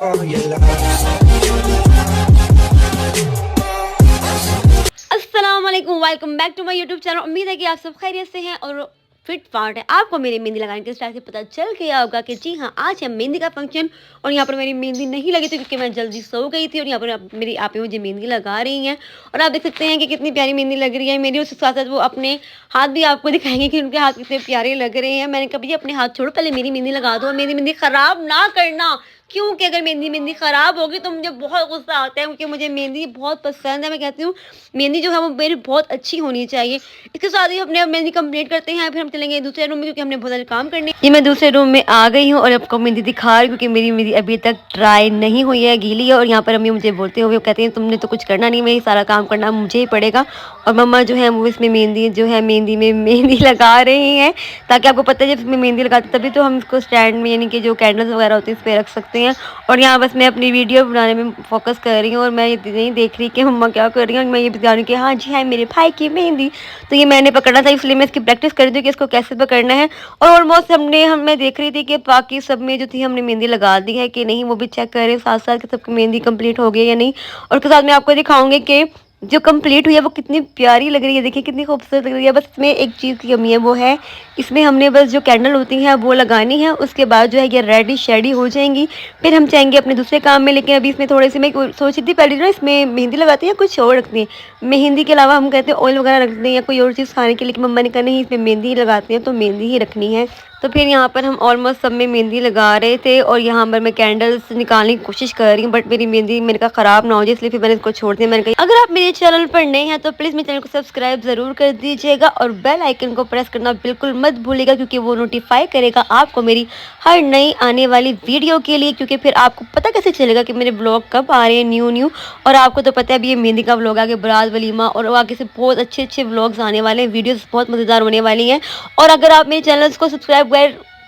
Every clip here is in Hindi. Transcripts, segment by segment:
for your love. अस्सलाम वालेकुम, welcome back to my YouTube channel. उम्मीद है कि आप सब खैरियत से हैं और फिट फाट है। आपको मेरी मेहंदी लगाने के स्टाइल से पता चल गया होगा कि जी हाँ, आज है मेहंदी का फंक्शन। और यहाँ पर मेरी मेहंदी नहीं लगी थी क्योंकि मैं जल्दी सो गई थी। और यहाँ पर मेरी आपे मुझे मेहंदी लगा रही हैं और आप देख सकते हैं कि कितनी प्यारी मेहंदी लग रही है मेरी। उसके साथ साथ वो अपने हाथ भी आपको दिखाएंगे कि उनके हाथ कितने प्यारे लग रहे हैं। मैंने कभी अपने हाथ छोड़ो, पहले मेरी मेहंदी लगा दो और मेरी मेहंदी ख़राब ना करना, क्योंकि अगर मेहंदी ख़राब होगी तो मुझे बहुत गुस्सा आता है, क्योंकि मुझे मेहंदी बहुत पसंद है। मैं कहती हूँ मेहंदी जो है वो मेरी बहुत अच्छी होनी चाहिए। इसके साथ ही अपने मेहंदी कंप्लीट करते हैं, फिर हम चलेंगे दूसरे रूम में क्योंकि हमने बहुत सारे काम करने। ये मैं दूसरे रूम में आ गई हूँ और आपको मेहंदी दिखा रही हूँ क्योंकि मेरी मेहंदी अभी तक ट्राई नहीं हुई है, गीली है। और यहाँ पर अम्मी मुझे बोलते हुए कहते हैं तुमने तो कुछ करना नहीं, मैं ये सारा काम करना मुझे ही पड़ेगा। और मम्मा जो है वो इसमें मेहंदी जो है मेहंदी में मेहंदी लगा रही हैं, ताकि आपको पता है जब इसमें मेहंदी लगाते तभी तो हम इसको स्टैंड में यानी कि जो कैंडल्स वगैरह होती है इस पर रख सकते हैं। और यहाँ बस मैं अपनी वीडियो बनाने में फोकस कर रही हूँ और मैं ये नहीं देख रही कि मम्मा क्या कर रही हैं। मैं ये बता रही हूँ कि हाँ जी है मेरे भाई की मेहंदी, तो ये मैंने पकड़ना था इसलिए मैं इसकी प्रैक्टिस कर रही थी कि इसको कैसे पकड़ना है। और ऑलमोस्ट मैं देख रही थी कि बाकी सब में जो थी हमने मेहंदी लगा दी है कि नहीं, वो भी चेक करें साथ साथ कि सबकी मेहंदी कंप्लीट हो गई या नहीं। और उसके साथ मैं आपको दिखाऊंगी कि जो कंप्लीट हुई है वो कितनी प्यारी लग रही है। देखिए कितनी खूबसूरत लग रही है। बस इसमें एक चीज़ की कमी है, वो है इसमें हमने बस जो कैंडल होती हैं वो लगानी है। उसके बाद जो है ये रेडी शेडी हो जाएंगी, फिर हम जाएंगे अपने दूसरे काम में। लेकिन अभी इसमें थोड़े से मैं सोच रही थी पहले ना इसमें मेहंदी लगाती हैं कुछ और रखती हैं, मेहंदी के अलावा हम कहते हैं ऑयल वगैरह रखते हैं या कोई और चीज़ खाने के, लेकिन मम्मा ने कहा नहीं इसमें मेहंदी ही लगाते हैं तो मेहंदी ही रखनी है। तो फिर यहाँ पर हम ऑलमोस्ट सब में मेहंदी लगा रहे थे और यहाँ पर मैं कैंडल्स निकालने की कोशिश कर रही हूँ, बट मेरी मेहंदी मेरे का ख़राब ना हो जाए, इसलिए फिर मैंने इसको छोड़ दिया। मैंने कहा अगर आप मेरे चैनल पर नए हैं तो प्लीज़ मेरे चैनल को सब्सक्राइब ज़रूर कर दीजिएगा और बेल आइकन को प्रेस करना बिल्कुल मत भूलिएगा, क्योंकि वो नोटिफाई करेगा आपको मेरी हर नई आने वाली वीडियो के लिए। क्योंकि फिर आपको पता कैसे चलेगा कि मेरे ब्लॉग कब आ रहे हैं न्यू। और आपको तो पता है अभी ये मेहंदी का व्लॉग आगे बारात वलीमा और आगे से बहुत अच्छे व्लॉग्स आने वाले हैं, वीडियोज़ बहुत मज़ेदार होने वाली हैं। और अगर आप मेरे चैनल को सब्सक्राइब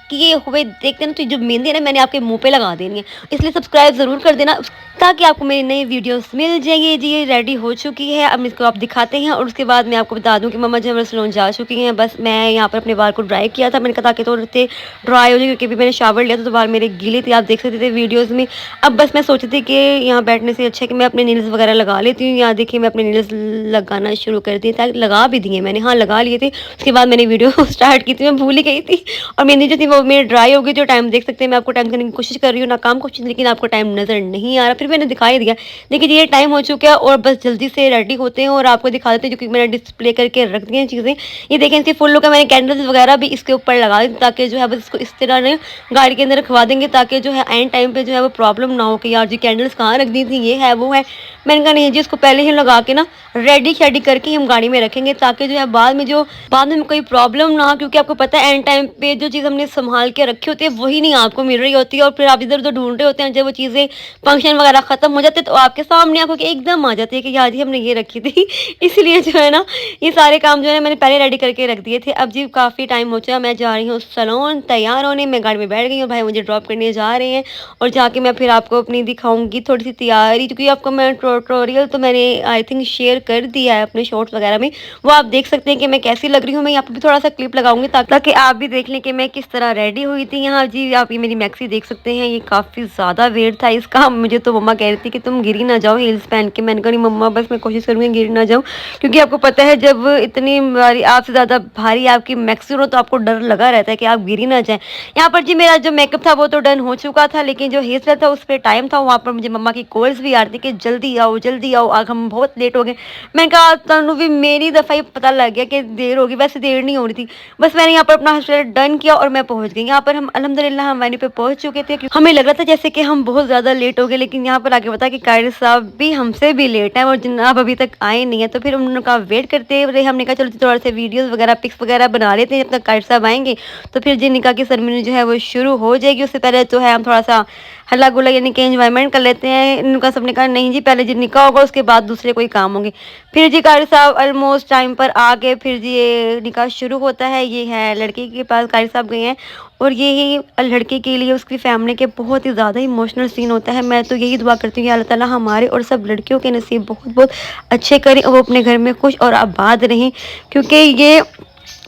किए हुए देखते हैं तो जो मेहंदी है ना मैंने आपके मुंह पे लगा देनी है, इसलिए सब्सक्राइब ज़रूर कर देना ताकि आपको मेरी नई वीडियोस मिल जाएगी। जी ये रेडी हो चुकी है, अब इसको आप दिखाते हैं। और उसके बाद मैं आपको बता दूं कि मम्मा जो है सैलून जा चुकी हैं। बस मैं यहाँ पर अपने बाल को ड्राई किया था, मैंने कहा ताकि थोड़े से ड्राई हो जाए, क्योंकि अभी मैंने शावर लिया था तो बाल मेरे गीले थे, आप देख सकते थे वीडियोज़ में। अब बस मैं सोची थी कि यहाँ बैठने से अच्छा कि मैं अपने नील्स वगैरह लगा लेती हूँ। यहाँ देखिए मैं अपने नील्स लगाना शुरू कर दी, ताकि लगा भी दिए मैंने, हाँ लगा लिए थे। उसके बाद मैंने वीडियो स्टार्ट की थी, मैं भूल ही गई थी। और मेहंदी जो थी वो मेरी ड्राई हो गई। जो टाइम देख सकते हैं मैं आपको टाइम करने की कोशिश कर रही हूँ, नाकाम कोशिश, लेकिन आपको टाइम नज़र नहीं आ रहा। फिर मैंने दिखाई दिया, देखिए ये टाइम हो चुका है और बस जल्दी से रेडी होते हैं और आपको दिखा देते हैं, जो कि मैंने डिस्प्ले करके रख दी हैं चीज़ें। ये देखें इसके फुल लुक है, मैंने कैंडल्स वगैरह भी इसके ऊपर लगा दी ताकि जो है बस इसको इस तरह ने गाड़ी के अंदर रखवा देंगे, ताकि जो है एंड टाइम पे जो है वो प्रॉब्लम ना हो कि यार जी कैंडल्स कहाँ रख दी थी, ये है वो है। मैंने कहा नहीं जी इसको पहले ही लगा के ना रेडी शेडी करके हम गाड़ी में रखेंगे, ताकि जो है बाद में कोई प्रॉब्लम ना हो। क्योंकि आपको पता है एंड टाइम पे जो चीज़ हमने संभाल के रखी होती है वही नहीं आपको मिल रही होती है, और फिर आप इधर उधर ढूंढ रहे होते हैं। जब वो चीज़ें फंक्शन वगैरह ख़त्म हो जाते हैं तो आपके सामने आंखों के एकदम आ जाती है कि यार जी हमने ये रखी थी। इसलिए जो है ना ये सारे काम जो है मैंने पहले रेडी करके रख दिए थे। अब जी काफ़ी टाइम हो चुका, मैं जा रही हूँ सैलून तैयार होने, मैं गाड़ी में बैठ गई हूँ, भाई मुझे ड्रॉप करने जा रहे हैं और जाके मैं फिर आपको अपनी दिखाऊंगी थोड़ी सी तैयारी, क्योंकि आपको मैं ट्यूटोरियल तो मैंने आई थिंक शेयर कर दिया है अपने शॉर्ट्स वगैरह में, वो आप देख सकते हैं कि मैं कैसी लग रही हूँ। मैं यहाँ पर भी थोड़ा सा क्लिप लगाऊंगी ताकि आप भी देख लें कि मैं किस तरह रेडी हुई थी। यहाँ जी आप ये मेरी मैक्सी देख सकते हैं, ये काफ़ी ज़्यादा वेट था इसका। मुझे तो मम्मा कह रही थी कि तुम गिरी ना जाओ हील्स पहन के। मैंने कहा नहीं मम्मा बस मैं कोशिश करूँगी गिर ना जाऊँ, क्योंकि आपको पता है जब इतनी भारी आपसे ज़्यादा भारी आपकी मैक्सी हो तो आपको डर लगा रहता है कि आप गिरी ना जाएँ। यहाँ पर जी मेरा जो मेकअप था वो तो डन हो चुका था, लेकिन जो हेयर स्टाइल था उस पर टाइम था। वहाँ पर मुझे मम्मा की कॉल्स भी आ रही थी कि जल्दी आओ आज हम बहुत लेट हो गए। मैंने कहा तनु भी मेरी दफ़ा ही पता लग गया कि देर होगी, वैसे देर नहीं हो रही थी। बस मैंने यहाँ पर अपना हेयर स्टाइल डन किया और मैं पहुँच गई। यहाँ पर हम अल्हम्दुलिल्लाह हम वहीं पे पहुँच चुके थे। हमें लग रहा था जैसे कि हम बहुत ज़्यादा लेट हो गए, लेकिन यहाँ पर आगे बता कि कायद साहब भी हमसे भी लेट हैं और जनाब अभी तक आए नहीं है। तो फिर उनका वेट करते रहे, हमने कहा चलो थोड़ा सा वीडियोस वगैरह पिक्स वगैरह बना लेते हैं जब तक कायद साहब आएंगे। तो फिर जी निकाह की सेरेमनी जो है वो शुरू हो जाएगी। उससे पहले तो है हम थोड़ा सा हल्ला गुल्ला यानी कि एंजॉयमेंट कर लेते हैं। इनका सबने कहा नहीं जी पहले जी निकाह होगा उसके बाद दूसरे कोई काम होंगे। फिर जी कारी साहब ऑलमोस्ट टाइम पर आ गए, फिर जी ये निकाह शुरू होता है। ये है लड़की के पास कारी साहब गए हैं और ये ही लड़के के लिए उसकी फैमिली के बहुत ही ज़्यादा इमोशनल सीन होता है। मैं तो यही दुआ करती हूँ कि अल्लाह ताला हमारे और सब लड़कियों के नसीब बहुत बहुत अच्छे करें और वो अपने घर में खुश और आबाद रहें, क्योंकि ये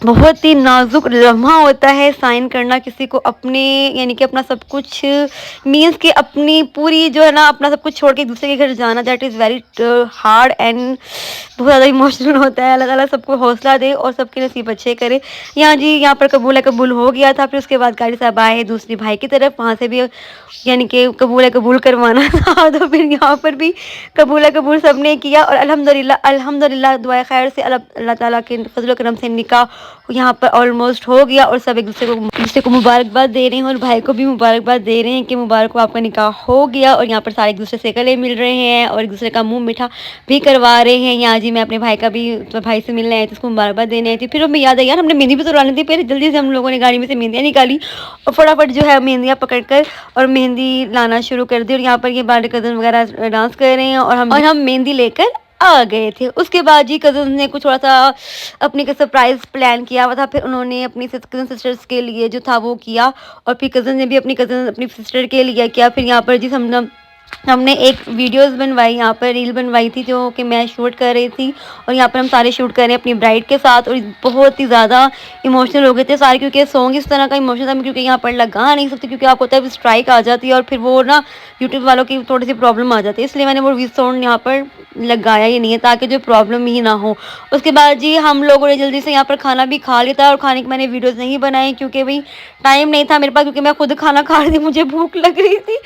बहुत ही नाजुक लम्हा होता है साइन करना किसी को अपने, यानी कि अपना सब कुछ मीन्स कि अपनी पूरी जो है ना अपना सब कुछ छोड़ के दूसरे के घर जाना, that is very hard and बहुत ज़्यादा इमोशनल होता है। अल्लाह ताला सबको हौसला दे और सबके नसीब अच्छे करे। यहाँ जी यहाँ पर कबूल है कबूल हो गया था। फिर उसके बाद कारी साहब आए दूसरी भाई की तरफ, वहाँ से भी यानी कि कबूल है कबूल करवाना था तो फिर यहाँ पर भी कबूल है कबूल सब ने किया और अल्हम्दुलिल्लाह अल्हम्दुलिल्लाह दुआ खैर से अल्लाह ताला के फजल करम से निकाह यहाँ पर ऑलमोस्ट हो गया और सब एक दूसरे को मुबारकबाद दे रहे हैं और भाई को भी मुबारकबाद दे रहे हैं कि मुबारक हो आपका निकाह हो गया। और यहाँ पर सारे एक दूसरे से गले मिल रहे हैं और एक दूसरे का मुंह मीठा भी करवा रहे हैं। यहाँ जी मैं अपने भाई का भी तो भाई से मिलने आई थी, उसको मुबारकबाद देने आई थी। फिर हमें याद आई यार हमने मेहंदी भी तो डालनी थी। फिर जल्दी से हम लोगों ने गाड़ी में से मेहंदियाँ निकाली और फटाफट जो है मेहंदियाँ पकड़ कर और मेहंदी लाना शुरू कर दी। और यहाँ पर ये बाल कज़न वगैरह डांस कर रहे हैं और हम मेहंदी लेकर आ गए थे। उसके बाद जी कज़न ने कुछ थोड़ा सा अपने का सरप्राइज़ प्लान किया हुआ था। फिर उन्होंने अपनी कज़न सिस्टर्स के लिए जो था वो किया और फिर कज़न ने भी अपनी सिस्टर के लिए किया। फिर यहाँ पर जी हमने एक वीडियोस बनवाई, यहाँ पर रील बनवाई थी जो कि मैं शूट कर रही थी और यहाँ पर हम सारे शूट कर रहे हैं अपनी ब्राइड के साथ। और बहुत ही ज़्यादा इमोशनल हो गए थे सारे क्योंकि सॉन्ग इस तरह का इमोशनल था क्योंकि यहाँ पर लगा नहीं सकती क्योंकि आपको होता है स्ट्राइक आ जाती है और फिर वो ना यूट्यूब वालों की थोड़ी सी प्रॉब्लम आ जाती है, इसलिए मैंने वो साउंड यहाँ पर लगाया ही नहीं है ताकि जो प्रॉब्लम ही ना हो। उसके बाद जी हम लोगों ने जल्दी से यहाँ पर खाना भी खा लिया था और खाने की मैंने वीडियोज़ नहीं बनाई क्योंकि भाई टाइम नहीं था मेरे पास, क्योंकि मैं खुद खाना खा रही थी, मुझे भूख लग रही थी,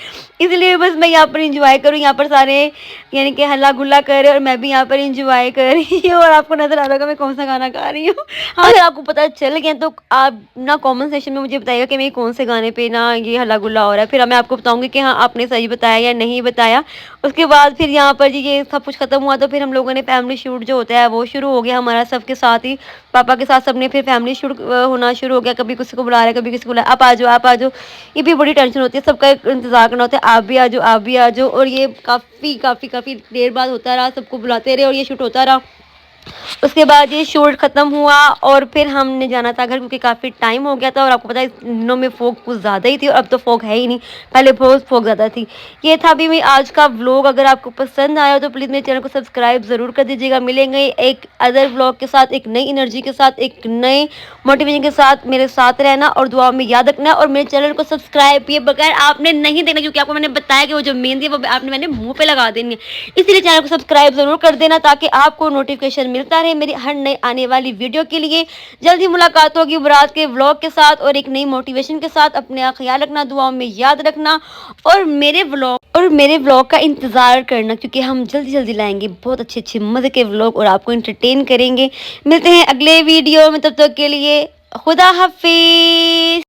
इसलिए बस मैं यहाँ पर इंजॉय करूँ। यहाँ पर सारे यानी कि हल्ला गुल्ला कर रहे और मैं भी यहाँ पर इंजॉय कर रही हूँ और आपको नजर आ रहा होगा मैं कौन सा खाना खा रही हूँ। हाँ, अगर आपको पता चल गया तो आप ना कमेंट सेक्शन में मुझे बताइएगा कि मेरे कौन से गाने पे ना ये हल्ला गुल्ला हो रहा है, फिर मैं आपको बताऊंगी कि हाँ आपने सही बताया या नहीं बताया। उसके बाद फिर यहाँ पर जी ये सब कुछ खत्म हुआ तो फिर हम लोगों ने फैमिली शूट जो होता है वो शुरू हो गया हमारा सबके साथ ही, पापा के साथ सबने फिर फैमिली शूट होना शुरू हो गया। कभी किसी को बुला रहा है कभी किसी को बुला, आप आ जाओ आप आ जाओ, ये भी बड़ी टेंशन होती है, सबका इंतजार करना होता है, आप भी आ जाओ आप भी आ जाओ। और ये काफ़ी देर बाद होता रहा, सबको बुलाते रहे और ये शूट होता रहा। उसके बाद ये शूट ख़त्म हुआ और फिर हमने जाना था घर क्योंकि काफ़ी टाइम हो गया था और आपको पता है इन दिनों में फॉग कुछ ज़्यादा ही थी और अब तो फॉग है ही नहीं, पहले बहुत फॉग ज़्यादा थी। ये था भी मैं आज का व्लॉग, अगर आपको पसंद आया तो प्लीज़ मेरे चैनल को सब्सक्राइब ज़रूर कर दीजिएगा। मिलेंगे एक अदर व्लॉग के साथ, एक नई एनर्जी के साथ, एक नए मोटिवेशन के साथ। मेरे साथ रहना और दुआ में याद रखना और मेरे चैनल को सब्सक्राइब किए बगैर आपने नहीं देखना क्योंकि आपको मैंने बताया कि वो जो मेहंदी है वो आपने मैंने मुँह पर लगा देनी है, इसलिए चैनल को सब्सक्राइब ज़रूर कर देना ताकि आपको नोटिफिकेशन मिलता रहे मेरी हर नई आने वाली वीडियो के लिए। जल्दी मुलाकात होगी बारात के व्लॉग के साथ और एक नई मोटिवेशन के साथ। अपने ख्याल रखना, दुआओं में याद रखना और मेरे व्लॉग का इंतज़ार करना क्योंकि हम जल्दी लाएंगे बहुत अच्छे मज़े के व्लॉग और आपको एंटरटेन करेंगे। मिलते हैं अगले वीडियो में, तब तक के लिए खुदा हाफिज़।